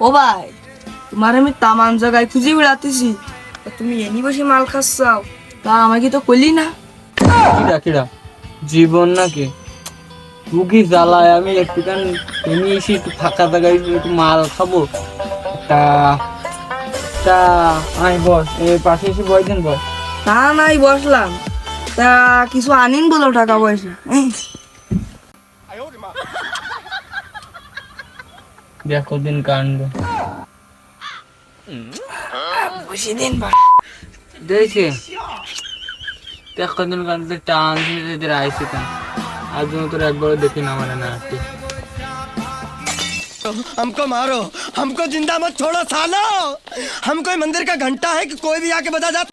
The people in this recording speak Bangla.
ও ভাই, তোমার আমি তামান জায়গায় খুঁজে বেড়াতেছি, তুমি এনি বসে মাল খাচ্ছাও, তা আমাকে তো করলি না। কিরা কিরা জীবন নাকি রুগী জ্বালায় আমি একটুখান এমনি এসে একটু ফাঁকা জায়গায় একটু মাল খাবো। তা তা আয় বস পাশে এসে বয়দিন বস। তা নাই বসলাম, তা কিছু আনিন বলো টাকা পয়সা। দেখো দিন কাণ্ড বসে দিন দেখছে দেখো দিন কাণ্ড টান আইসি তা আজ তোর একবার দেখি না মানে না একটু हमको मारो, हमको जिंदा मत छोड़ो सालो। हम कोई मंदिर का घंटा है कि कोई भी आके बजा जा।